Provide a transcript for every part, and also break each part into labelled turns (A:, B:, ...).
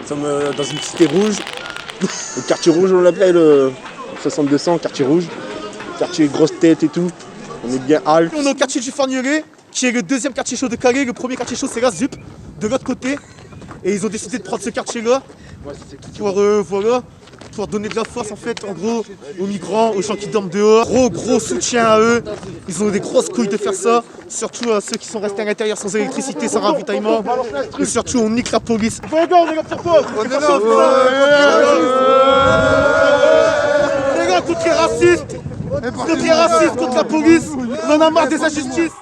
A: sommes dans une cité rouge. Le quartier rouge, on l'appelle 6200, quartier rouge. Quartier grosse tête et tout. On est bien halte.
B: On est au quartier du Farnieret, qui est le deuxième quartier chaud de Calais. Le premier quartier chaud, c'est la ZUP, de l'autre côté. Et ils ont décidé de prendre ce quartier-là pour donner de la force en fait, en gros, aux migrants, aux gens qui dorment dehors. Gros soutien à eux. Ils ont des grosses couilles de faire ça. Surtout à ceux qui sont restés à l'intérieur sans électricité, sans ravitaillement. Et surtout, on nique la police. On est là pourquoi? On est là, les gars, contre les racistes, contre la police. On en a marre des injustices.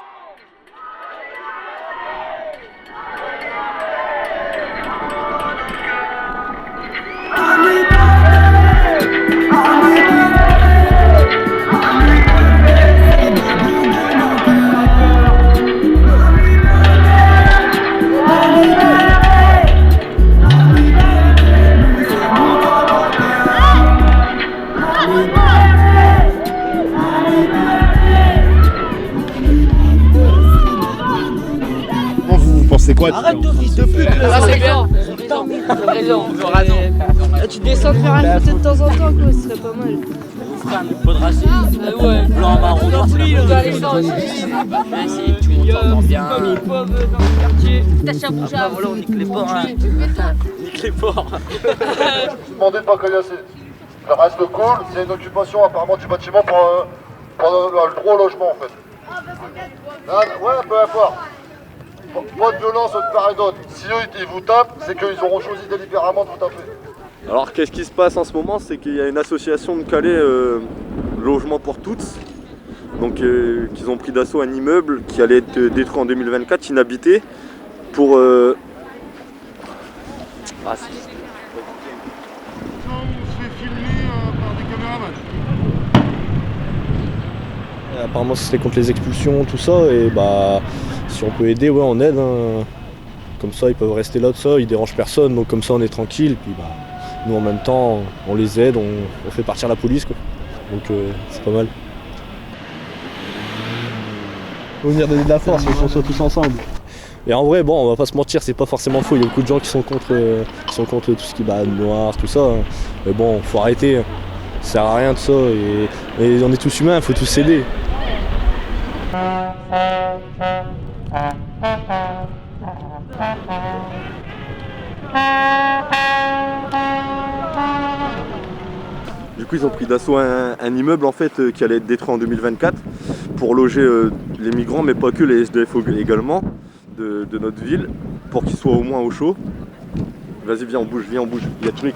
A: C'est quoi?
C: Arrête de fils de pute.
D: Ah, c'est bien. T'as raison, le radon.
C: Tu descends de faire un côté de temps en temps, quoi, ce serait pas mal.
D: Pas de racisme. Ouais. Blanc, marron, noir, c'est dans les sens. Merci, tout le monde s'entend bien. Comme ils peuvent dans le quartier. Tâche à bouger. Voilà, on nique les porcs. Nique les porcs.
E: Demandez de pas caillasser. Ça reste cool, c'est une occupation apparemment du bâtiment pour le droit au logement en fait. Ouais, peu importe. Pas de violence de part et d'autre. Si eux ils vous tapent, c'est qu'ils auront choisi délibérément de vous taper.
F: Alors qu'est-ce qui se passe en ce moment, c'est qu'il y a une association de Calais, Logement pour toutes, donc qu'ils ont pris d'assaut un immeuble qui allait être détruit en 2024, inhabité, pour...
E: On se fait filmer par des caméramans.
G: Apparemment c'était contre les expulsions, tout ça, et bah si on peut aider, ouais on aide, hein. Comme ça ils peuvent rester là, tout ça, ils dérangent personne, donc comme ça on est tranquille, puis bah nous en même temps on les aide, on fait partir la police quoi. Donc c'est pas mal. Faut venir donner de la force, il faut qu'on soit tous ensemble. Et en vrai bon on va pas se mentir, c'est pas forcément faux, il y a beaucoup de gens qui sont contre tout ce qui est noir, tout ça, hein. Mais bon faut arrêter, ça sert à rien tout ça, et on est tous humains, il faut tous s'aider.
F: Du coup ils ont pris d'assaut un immeuble en fait qui allait être détruit en 2024 pour loger les migrants, mais pas que, les SDF également de notre ville, pour qu'ils soient au moins au chaud. Vas-y viens on bouge, il y a truc.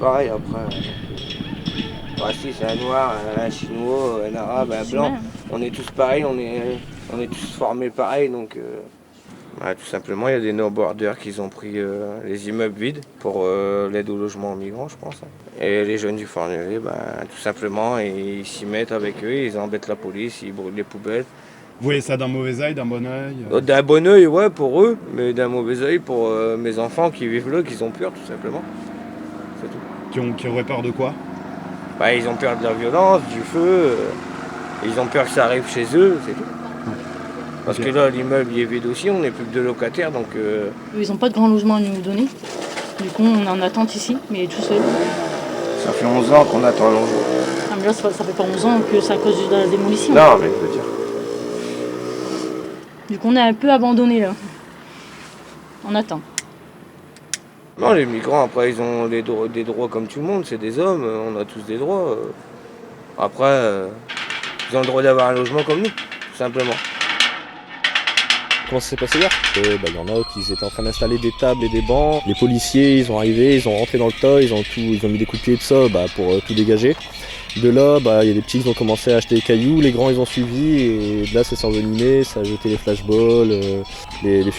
H: Pareil après. Ouais, si c'est un noir, un chinois, un arabe, un blanc, on est tous pareils, on est tous formés pareil, donc tout simplement il y a des no-borders qui ont pris les immeubles vides pour l'aide au logement aux migrants je pense. Et les jeunes du Farnieret, tout simplement ils s'y mettent avec eux, ils embêtent la police, ils brûlent les poubelles.
I: Vous voyez ça d'un mauvais œil, d'un bon œil?
H: D'un bon œil ouais pour eux, mais d'un mauvais œil pour mes enfants qui vivent là, qui ont peur tout simplement. C'est tout.
I: Qui auraient peur de quoi?
H: Ils ont peur de la violence, du feu, ils ont peur que ça arrive chez eux, c'est tout. Parce que là, l'immeuble est vide aussi, on n'est plus que deux locataires, donc...
J: Ils n'ont pas de grand logement à nous donner, du coup on est en attente ici, mais tout seul.
H: Ça fait 11 ans qu'on attend le logement.
J: Ah, mais là, ça fait pas 11 ans que c'est à cause de la démolition.
H: Non, mais je veux dire...
J: Du coup on est un peu abandonné là. On attend.
H: Non, les migrants, après, ils ont des droits comme tout le monde, c'est des hommes, on a tous des droits. Après, ils ont le droit d'avoir un logement comme nous, tout simplement.
G: Comment ça s'est passé hier? Il y en a qui étaient en train d'installer des tables et des bancs. Les policiers, ils ont arrivé, ils ont rentré dans le tas, ils ont mis des coups de pied et tout ça pour tout dégager. De là, il y a des petits qui ont commencé à acheter des cailloux, les grands ils ont suivi et de là ça s'est envenimé, ça a jeté les flashballs, les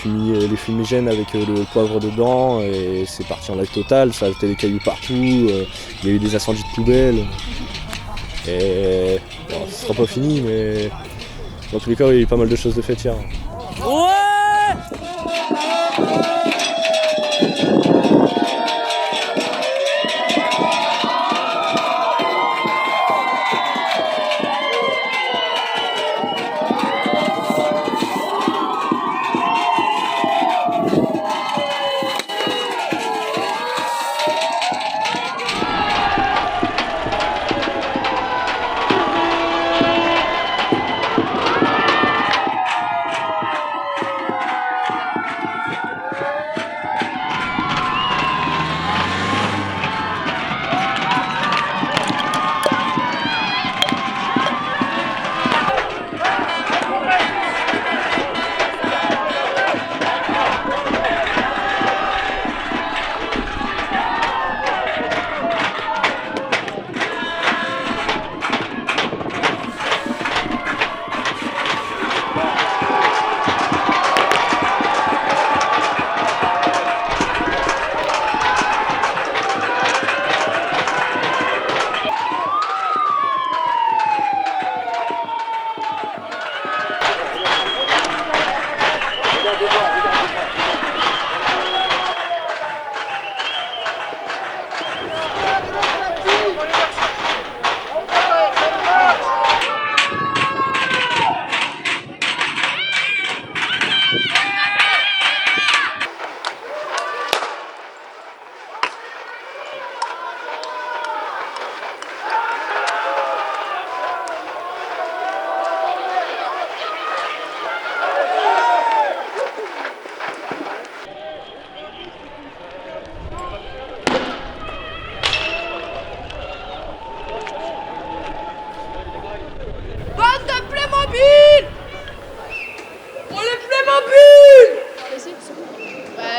G: fumigènes avec le poivre dedans et c'est parti en live total, ça a jeté des cailloux partout, il y a eu des incendies de poubelles et bon, ce sera pas fini mais dans tous les cas il y a eu pas mal de choses de faites hier.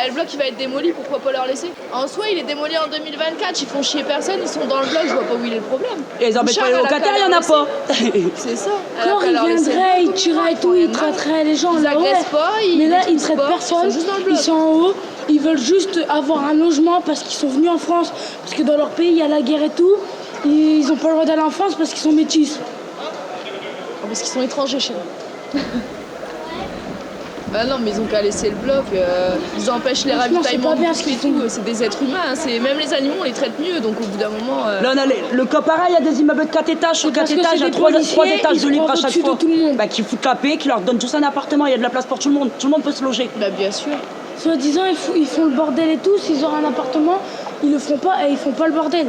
C: Le bloc il va être démoli, pourquoi pas leur laisser? En soi il est démoli en 2024, ils font chier personne, ils sont dans le bloc, je vois pas où il est le problème.
D: Et ils embêtent pas les locataires, il y en a pas.
C: C'est ça.
K: Quand ils viendraient, ils tueraient et tout, ils traiteraient les gens.
C: Ils agressent pas,
K: mais là ils traitent personne, ils sont en haut, ils veulent juste avoir un logement parce qu'ils sont venus en France, parce que dans leur pays il y a la guerre et tout, ils ont pas le droit d'aller en France parce qu'ils sont métis.
C: Parce qu'ils sont étrangers chez nous. Bah non, mais ils ont qu'à laisser le bloc, ils empêchent les ravitaillements et tout, c'est des êtres humains, même les animaux on les traite mieux, donc au bout d'un moment...
D: Là on a le cas pareil, il y a des immeubles de 4 étages, sur 4 étages, il y a 3 étages de libre à chaque fois. Bah, qui foutent la paix, qui leur donnent tous un appartement, il y a de la place pour tout le monde peut se loger.
C: Bah bien sûr.
K: Soi-disant ils font le bordel et tout, s'ils ont un appartement, ils le font pas et ils font pas le bordel.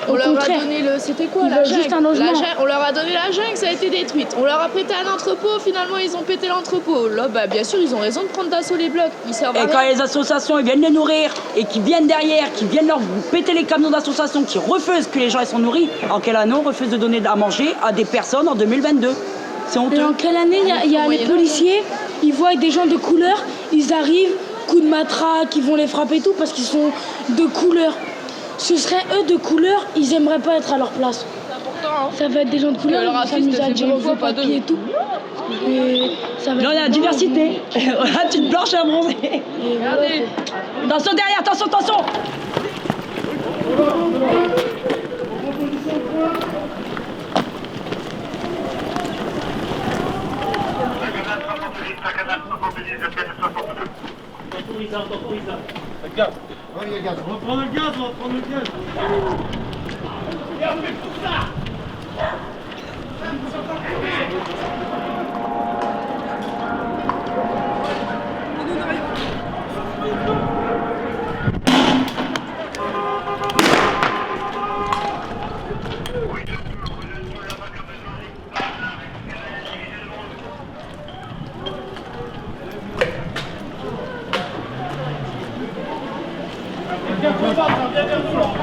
C: On leur a donné c'était quoi la jungle?
K: Juste un logement.
C: On leur a donné la jungle, ça a été détruite. On leur a prêté un entrepôt, finalement ils ont pété l'entrepôt. Là bah bien sûr ils ont raison de prendre d'assaut les blocs. Ils servent à rien.
D: Et quand les associations ils viennent les nourrir et qui viennent derrière, qui viennent leur péter les camions d'associations, qui refusent que les gens ils sont nourris, en quelle année on refuse de donner à manger à des personnes en 2022? C'est honteux.
K: Et en quelle année il y a les policiers, ils voient des gens de couleur, ils arrivent, coups de matraque, ils vont les frapper et tout parce qu'ils sont de couleur. Ce serait eux de couleur, ils aimeraient pas être à leur place.
C: C'est important, hein.
K: Ça va être des gens de couleur, ils s'amusent à dire on pas pied et tout. Et ça va
D: là, il y a la diversité. Voilà, petite blanche et un bronzé.
C: Regardez.
D: Attention derrière, attention, attention.
E: Regarde. Oui, il y a gaz.
B: On va prendre le gaz, on va prendre le gaz.
E: Fermez tout ça.
B: Viens, viens, viens, viens, viens.